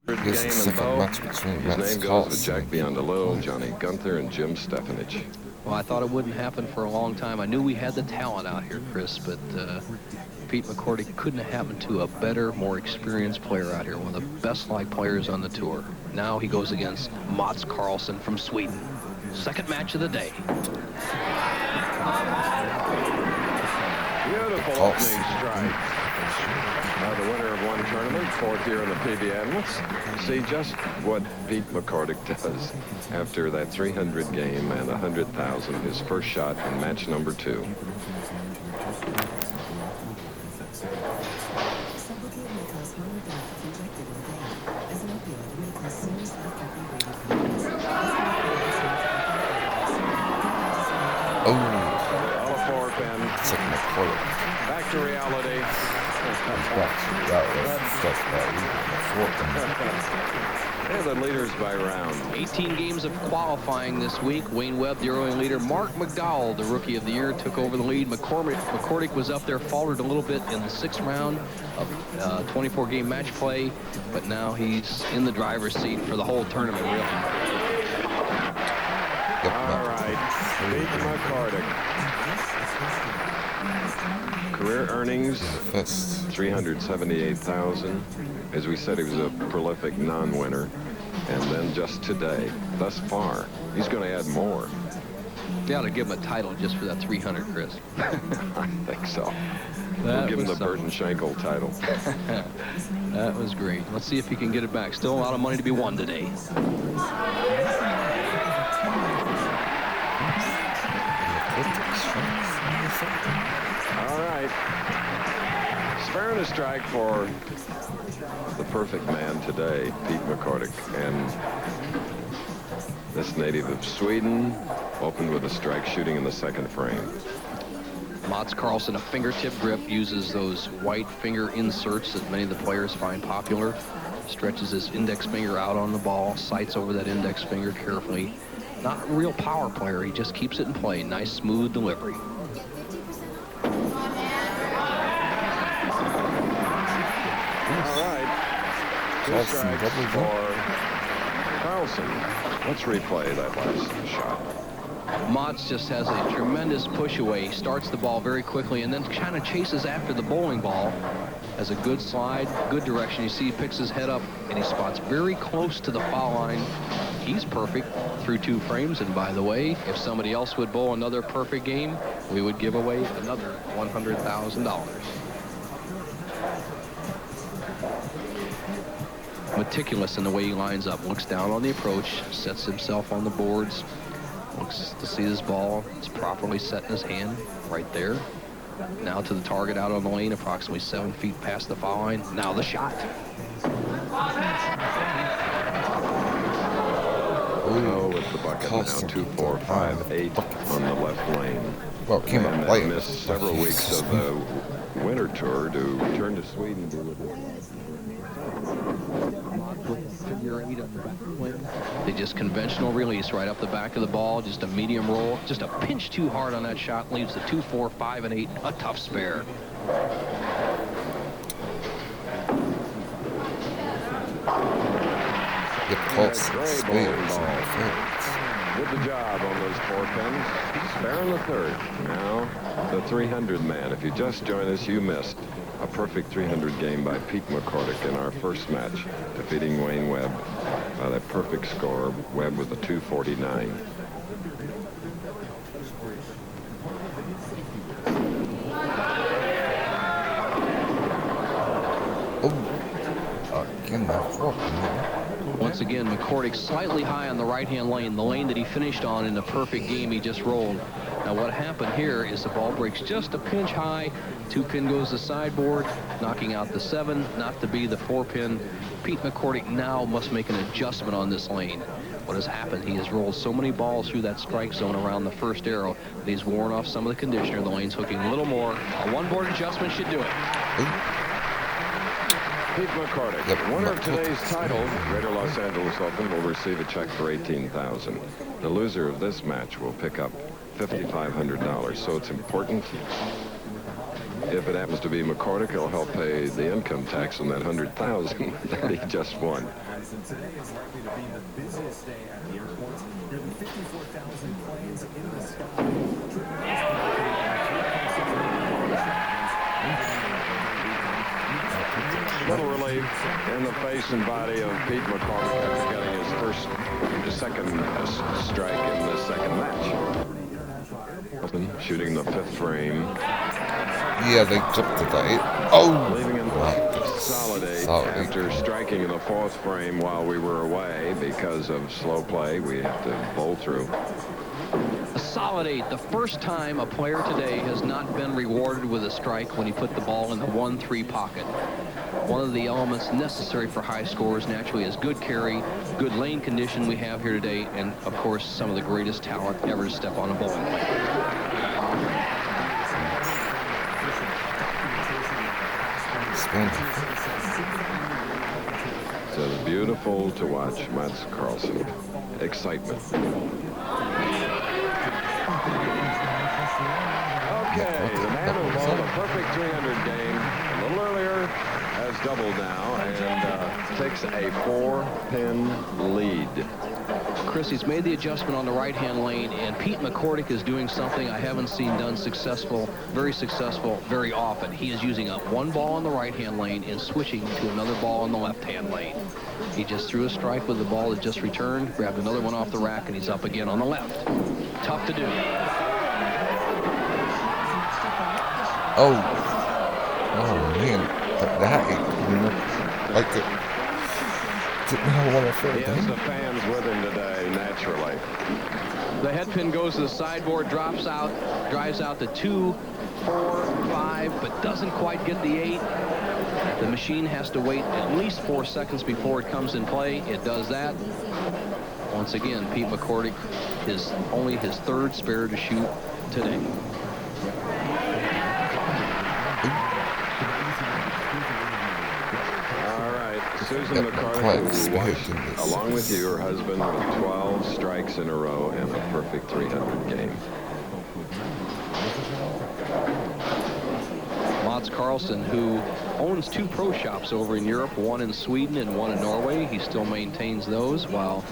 Here's the second match between His name goes with Karlsson Jack Beyond the Low, Johnny Gunther, and Jim Stefanich. Well, I thought it wouldn't happen for a long time. I knew we had the talent out here, Chris, but Pete McCordic couldn't have happened to a better, more experienced player out here, one of the best-liked players on the tour. Now he goes against Mats Karlsson from Sweden. Second match of the day. Beautiful opening strike. The winner of one tournament, fourth year in the PBN. Let's see just what Pete McCordic does after that 300 game and 100,000, his first shot in match number 2. Back to reality. And the leaders by round. 18 games of qualifying this week. Wayne Webb, the early leader. Mark McDowell, the rookie of the year, took over the lead. McCordic was up there, faltered a little bit in the 6th round of 24-game match play, but now he's in the driver's seat for the whole tournament, really. All right, Pete McCordic. Career earnings, $378,000. As we said, he was a prolific non-winner. And then just today, thus far, he's going to add more. You ought to give him a title just for that 300, Chris. I think so. We'll give him the Burton Schenkel title. That was great. Let's see if he can get it back. Still a lot of money to be won today. All right. Sparing a strike for the perfect man today, Pete McCordic. And this native of Sweden opened with a strike shooting in the 2nd frame. Mats Karlsson, a fingertip grip, uses those white finger inserts that many of the players find popular. Stretches his index finger out on the ball, sights over that index finger carefully. Not a real power player. He just keeps it in play. Nice, smooth delivery. All right. Two strikes for Karlsson. Let's replay that last shot. Mats just has a tremendous push away. He starts the ball very quickly and then kind of chases after the bowling ball. Has a good slide, good direction. You see he picks his head up and he spots very close to the foul line. He's perfect through 2 frames. And by the way, if somebody else would bowl another perfect game, we would give away another $100,000. Meticulous in the way he lines up. Looks down on the approach, sets himself on the boards. Looks to see this ball. It's properly set in his hand right there. Now to the target out on the lane, approximately 7 feet past the foul line. Now the shot. Oh, with the bucket now, 2, 4, 5, 8 on the left lane. Well, it came out late. Missed several weeks of the winter tour to return to Sweden. They just conventional release right up the back of the ball, just a medium roll, just a pinch too hard on that shot, leaves the 2, 4, 5, and 8 a tough spare. Good the job on those 4 pins. Sparing the 3rd. Now the 300 man. If you just joined us, you missed a perfect 300 game by Pete McCordic in our first match, defeating Wayne Webb by that perfect score. Webb with a 249. Once again, McCordic slightly high on the right-hand lane, the lane that he finished on in the perfect game he just rolled. Now what happened here is the ball breaks just a pinch high. 2-pin goes to sideboard, knocking out the 7, not to be the 4-pin. Pete McCordic now must make an adjustment on this lane. What has happened, he has rolled so many balls through that strike zone around the first arrow that he's worn off some of the conditioner. The lane's hooking a little more. A 1-board adjustment should do it. Pete McCordic, winner of today's title, Greater Los Angeles Open, will receive a check for $18,000. The loser of this match will pick up $5,500. So it's important if it happens to be McCordic, he'll help pay the income tax on that $100,000 that he just won. Today is likely to be the busiest day at the airport. Nearly 54,000 planes in the sky. Little relief in the face and body of Pete McCordic after getting his second strike in the second match. Shooting the 5th frame. Yeah, they jumped to the 8. Oh! Leaving him Wow. solid 8 Solid after striking in the 4th frame while we were away because of slow play. We have to bowl through. A solid 8. The first time a player today has not been rewarded with a strike when he put the ball in the 1-3 pocket. One of the elements necessary for high scores naturally is good carry, good lane condition we have here today, and of course some of the greatest talent ever to step on a bowling lane. So it's beautiful to watch Mats Karlsson. Excitement. Okay, the man who bowled a perfect 300 game a little earlier has doubled now and takes a 4-pin lead. Chris, he's made the adjustment on the right-hand lane, and Pete McCordic is doing something I haven't seen done very successful, very often. He is using up one ball on the right-hand lane and switching to another ball on the left-hand lane. He just threw a strike with the ball that just returned, grabbed another one off the rack, and he's up again on the left. Tough to do. Oh man, that like it didn't have one of He has the fans with him today, naturally. The head pin goes to the sideboard, drives out to 2, 4, 5, but doesn't quite get the 8. The machine has to wait at least 4 seconds before it comes in play. It does that. Once again, Pete McCordic is only his 3rd spare to shoot today. Susan McCordic, along with you, her husband, with 12 strikes in a row and a perfect 300 game. Mats Karlsson, who owns 2 pro shops over in Europe, one in Sweden and one in Norway. He still maintains those while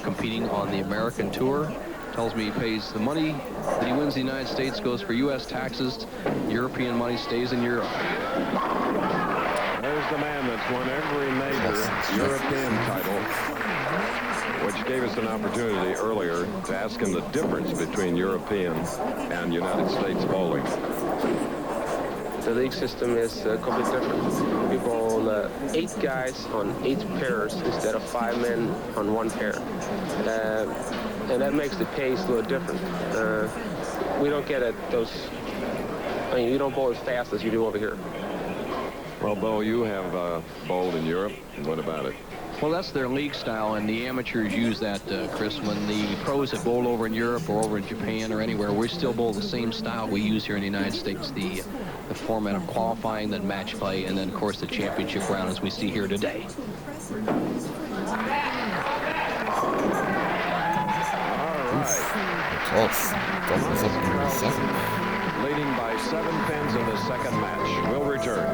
competing on the American tour. Tells me he pays the money that he wins in the United States goes for U.S. taxes. European money stays in Europe. There's the man that's won every major European title, which gave us an opportunity earlier to ask him the difference between European and United States bowling. The league system is completely different. We bowl 8 guys on 8 pairs instead of 5 men on 1 pair. And that makes the pace a little different. We don't get you don't bowl as fast as you do over here. Well, Bo, you have bowled in Europe. What about it? Well, that's their league style, and the amateurs use that, Chris. When the pros have bowled over in Europe or over in Japan or anywhere, we still bowl the same style we use here in the United States, the format of qualifying, then match play, and then, of course, the championship round as we see here today. All right. Leading by 7 pins in the second match. We'll return.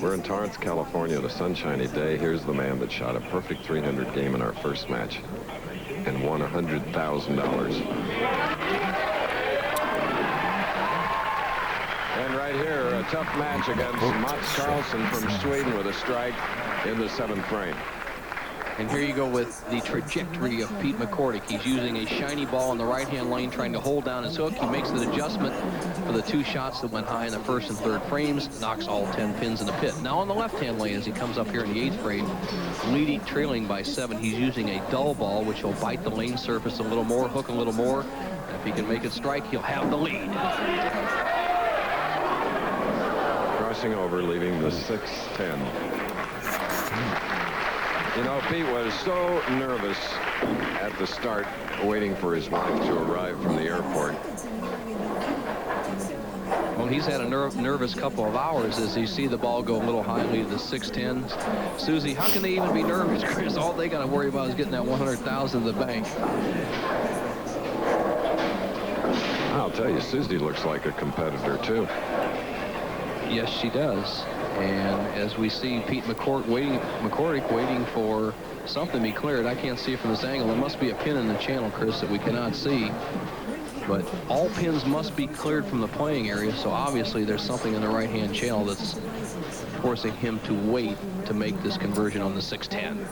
We're in Torrance, California, the sunshiny day. Here's the man that shot a perfect 300 game in our first match and won $100,000. And right here, a tough match against Mats Karlsson from Sweden with a strike in the 7th frame. And here you go with the trajectory of Pete McCordic. He's using a shiny ball in the right-hand lane, trying to hold down his hook. He makes the adjustment for the 2 shots that went high in the 1st and 3rd frames, knocks all 10 pins in the pit. Now on the left-hand lane, as he comes up here in the 8th frame, trailing by 7, he's using a dull ball, which will bite the lane surface a little more, hook a little more. And if he can make it strike, he'll have the lead. Crossing over, leaving the 6-10. You know, Pete was so nervous at the start, waiting for his wife to arrive from the airport. Well, he's had a nervous couple of hours as you see the ball go a little high, lead to the 6-10. Susie, how can they even be nervous, Chris? All they got to worry about is getting that $100,000 in the bank. I'll tell you, Susie looks like a competitor, too. Yes, she does. And as we see Pete McCordic waiting for something to be cleared. I can't see it from this angle. There must be a pin in the channel, Chris, that we cannot see. But all pins must be cleared from the playing area, so obviously there's something in the right-hand channel that's forcing him to wait to make this conversion on the 610.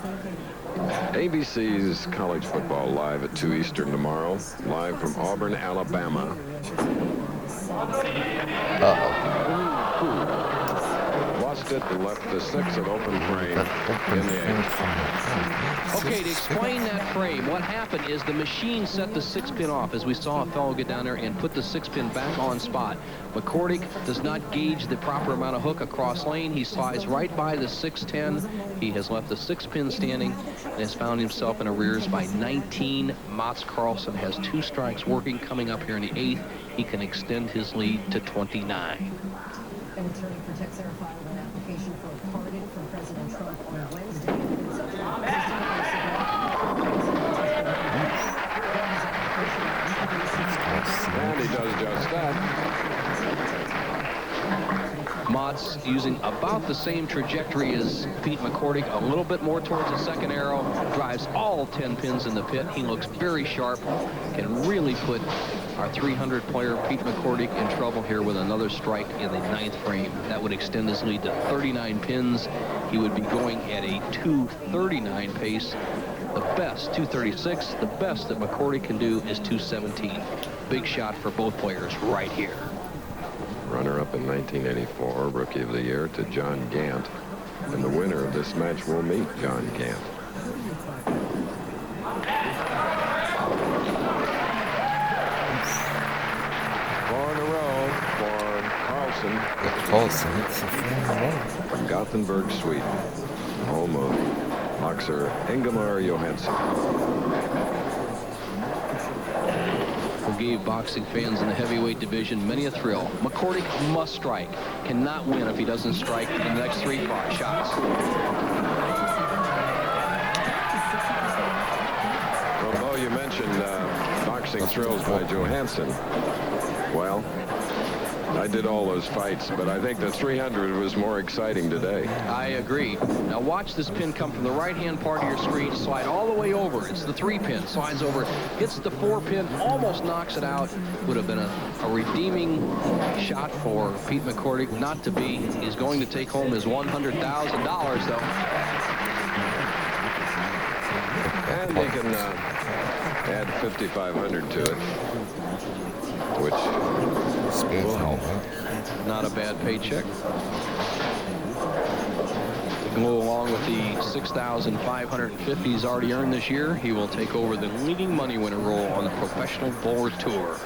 ABC's College Football live at 2 Eastern tomorrow, live from Auburn, Alabama. Lost it and left the 6 at open frame in the 8th. Okay, to explain that frame, what happened is the machine set the 6-pin off, as we saw a fellow get down there and put the 6-pin back on spot. McCordic does not gauge the proper amount of hook across lane. He slides right by the 610. He has left the 6-pin standing and has found himself in arrears by 19. Mats Karlsson has 2 strikes working. Coming up here in the 8th, he can extend his lead to 29. An attorney protects Sarah filed an application for a pardon from President Trump on Wednesday. And he does just that. Mats using about the same trajectory as Pete McCordic, a little bit more towards the second arrow, drives all 10 pins in the pit. He looks very sharp, can really put our 300 player Pete McCordic in trouble here with another strike in the 9th frame. That would extend his lead to 39 pins. He would be going at a 2:39 pace. The best, 2:36, the best that McCordic can do is 2:17. Big shot for both players right here. Runner-up in 1984, Rookie of the Year, to John Gant. And the winner of this match will meet John Gant. 4 in a row for Karlsson. Karlsson hits the 4 in a row. From Gothenburg, Sweden. Home of boxer Ingemar Johansson. Who gave boxing fans in the heavyweight division many a thrill. McCordic must strike. Cannot win if he doesn't strike in the next 3 shots. Although you mentioned boxing thrills by Johansson, well, I did all those fights, but I think the 300 was more exciting today. I agree. Now watch this pin come from the right-hand part of your screen, slide all the way over. It's the 3-pin, slides over, hits the 4-pin, almost knocks it out. Would have been a redeeming shot for Pete McCordic. Not to be. He's going to take home his $100,000, though. And he can add $5,500 to it, which will help. Not a bad paycheck. To go along with the $6,550 he's already earned this year, he will take over the leading money winner role on the Professional Bowler Tour.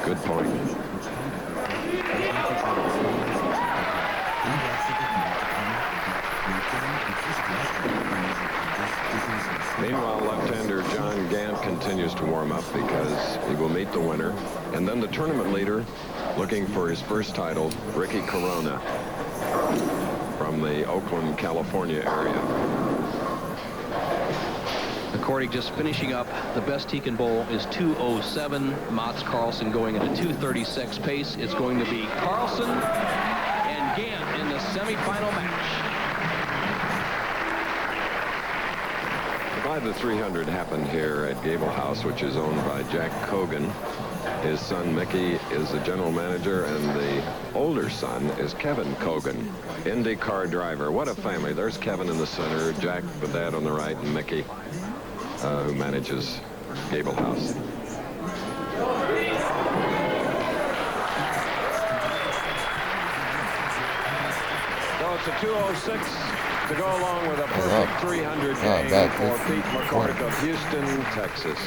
Good point. Meanwhile, left-hander John Gant continues to warm up because he will meet the winner. And then the tournament leader, looking for his first title, Ricky Corona, from the Oakland, California area. McCordic just finishing up. The best he can bowl is 2:07. Mats Karlsson going at a 2:36 pace. It's going to be Karlsson and Gant in the semifinal match. The 300 happened here at Gable House, which is owned by Jack Cogan. His son Mickey is the general manager, and the older son is Kevin Cogan, IndyCar driver. What a family. There's Kevin in the center, Jack, the dad, on the right, and Mickey, who manages Gable House. So it's a 2:06 to go along with a perfect 300 game for Pete McCordic of Houston, Texas.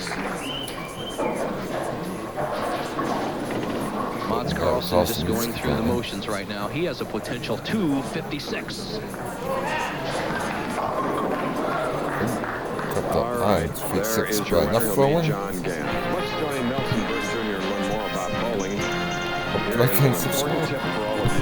Mats Karlsson just going through the motions right now. He has a potential 2:56. All right, there is your winner, will be John Gant. Let's join Nelson Burke Jr. and learn more about bowling. Here's an important tip for